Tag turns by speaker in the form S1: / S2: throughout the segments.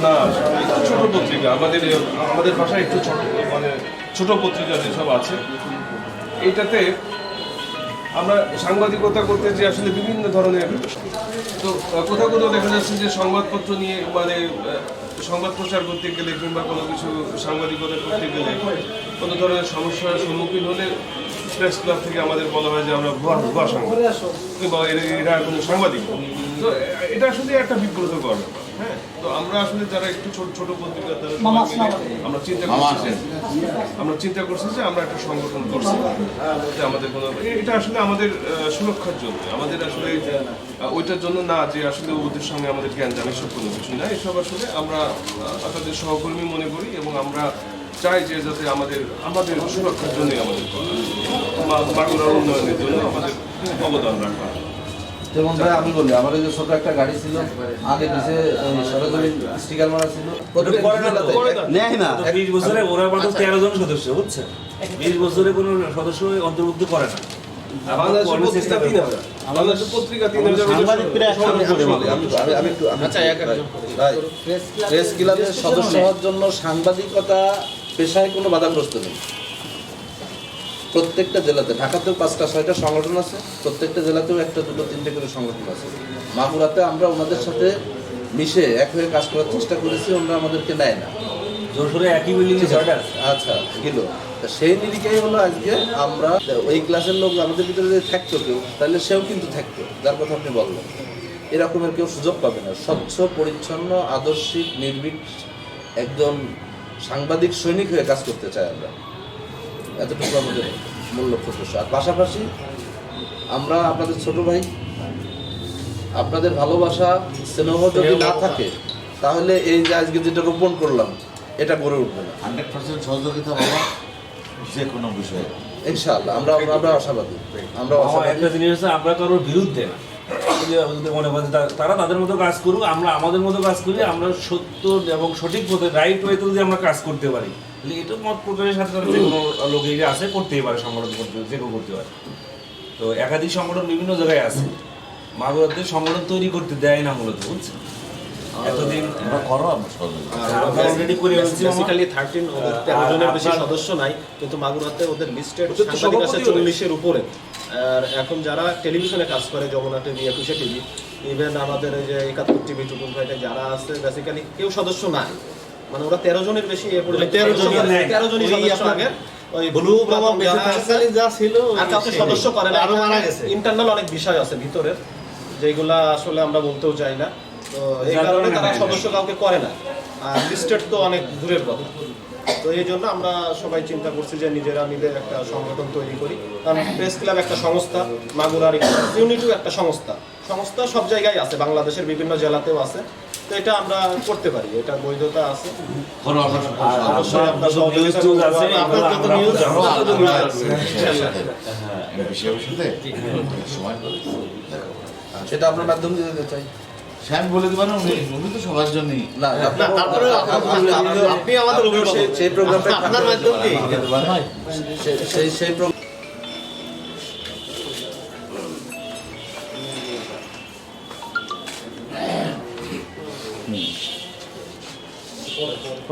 S1: না, একটু ছোট পত্রিকা, আমাদের ভাষায় একটু ছোট, মানে ছোট পত্রিকা যেসব আছে, এইটাতে আমরা সাংবাদিকতা করতে যে আসলে বিভিন্ন ধরনের, তো কোথাও কোথাও দেখা যাচ্ছে যে সংবাদপত্র নিয়ে মানে সংবাদ প্রচার করতে গেলে কিংবা কোনো কিছু সাংবাদিকতা করতে গেলে কোনো ধরনের সমস্যার সম্মুখীন হলে প্রেস ক্লাব থেকে আমাদের বলা হয় যে আমরা ভুয়া সাংবাদিক কিংবা এরা কোনো সাংবাদিক। তো এটা আসলে একটা বিব্রতকর ব্যাপার। হ্যাঁ, তো আমরা আসলে যারা একটু ছোট ছোট পত্রিকা আমরা চিন্তা করছি যে আমরা একটা সংগঠন করছি যে আমাদের কোনো, এটা আসলে আমাদের সুরক্ষার জন্য, আমাদের আসলে ওইটার জন্য না যে আসলে ওদের সঙ্গে আমাদের জ্ঞান এসব কোনো কিছু না। এসব আসলে আমরা তাদের সহকর্মী মনে করি এবং আমরা চাই যে যাতে আমাদের সুরক্ষার জন্যই আমাদের মাগুরার উন্নয়নের জন্য আমাদের অবদান রাখা।
S2: যেমন ভাই আমি বলি, আমার যে ছোট একটা গাড়ি ছিল, আগে পিছে সরাসরি স্টিকার মারা ছিল,
S3: নেয় না। 20 বছরে ওরা মাত্র 13 জন সদস্য, বুঝছেন? 20 বছরে কোনো সদস্য অন্তর্ভুক্ত করে না।
S2: প্রেস ক্লাবের সদস্য হওয়ার জন্য সাংবাদিকতা পেশায় কোনো বাধাগ্রস্ত নেই। প্রত্যেকটা জেলাতে, ঢাকাতেও 5টা-6টা সংগঠন আছে, প্রত্যেকটা জেলাতেও 1-2-3টে করে সংগঠন আছে। মাগুরাতে আমরা ওনাদের সাথে মিশে এক হয়ে কাজ করার চেষ্টা করেছি, ওনারা আমাদেরকে নেয় না।
S3: জোরসোরে একই বিল্ডিংয়ে ছয়টা।
S2: আচ্ছা গেল, সেই নিরিখেই হলো আজকে আমরা ওই ক্লাসের লোক আমাদের ভিতরে যদি থাকতো কেউ, তাহলে সেও কিন্তু থাকতো, যার কথা আপনি বললেন। এরকমের কেউ সুযোগ পাবে না। স্বচ্ছ, পরিচ্ছন্ন, আদর্শিক, নির্ভীক একজন সাংবাদিক সৈনিক হয়ে কাজ করতে চাই আমরা। এতটুকু আমাদের মূল লক্ষ্য উদ্দেশ্য। আর পাশাপাশি আমরা আপনাদের ছোট ভাই, আপনাদের ভালোবাসা স্নেহ যদি না থাকে তাহলে এই যে আজকে যেটা রোপণ করলাম এটা গড়ে উঠবে না।
S4: 100% সহযোগিতা পাবো যে কোনো বিষয়ে,
S2: ইনশাআল্লাহ। আমরা আশাবাদী।
S3: একটা জিনিস হচ্ছে, আমরা কারোর বিরুদ্ধে না। যদি মনে করেন তারা তাদের মতো কাজ করুক, আমরা আমাদের মতো কাজ করি, আমরা সত্য এবং সঠিক পথে, রাইট ওয়েতে যদি আমরা কাজ করতে পারি, তাহলে এটা মত প্রকাশের সাথে সাথে যে কোনো লোক এগিয়ে আসে করতেই পারে, সংগঠন করতে, যে কেউ করতে পারে। তো একাধিক সংগঠন বিভিন্ন জায়গায় আছে, মাগুরাতে সংগঠন তৈরি করতে দেয় না মূলত, বুঝছেন? এতদিন
S4: আমরা করো, আমরা সহযোগিতা
S3: আমরা অলরেডি করে ফেলছি।
S5: বেসিক্যালি 13 জনের বেশি সদস্য নাই, কিন্তু মাগুরাতে ওদের লিস্টেড সাংবাদিক আছে 40-এর উপরে। আর এখন যারা টেলিভিশনে কাজ করে, যমুনা টিভি, একুশে টিভি, ইভেন আমাদের এই যে 71 টিভি, টুকুন ভাইটা, যারা আছে বেসিক্যালি কেউ সদস্য নাই। মানে ওরা 13 জনের বেশি, 13 জনই সদস্য। আগে ওই ব্লু ব্লগ যা ছিল আর কাউকে সদস্য করে না, আরো মারা গেছে। ইন্টারনাল অনেক বিষয় আছে ভিতরের, যেগুলা আসলে আমরা বলতেও চাই না। তো এই কারণে তারা সদস্য কাউকে করে না, আর লিস্টেড তো অনেক দূরের কথা। তো এই জন্য আমরা সবাই চিন্তা করছি যে নিজেরা মিলে একটা সংগঠন তৈরি করি। কারণ প্রেস ক্লাব একটা সংস্থা, মাগুরার ইউনিটিও একটা সংস্থা সব জায়গায় আছে, বাংলাদেশের বিভিন্ন জেলাতেও আছে। তো এটা আমরা করতে পারি, এটা বৈধতা আছে। অবশ্যই আপনার সহযোগিতা আছে, আপনার কত নিউজ
S2: সেটা আপনার মাধ্যমে দিতে চাই।
S4: আমি বলে দিবেন, উনি তো সবার জন্যই
S2: না, তারপরে
S5: আপনি আমাদের
S2: সেই প্রোগ্রামটা
S5: আপনার মাধ্যম দিয়ে
S2: সেই প্রোগ্রাম।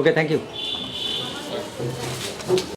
S6: Okay, thank you.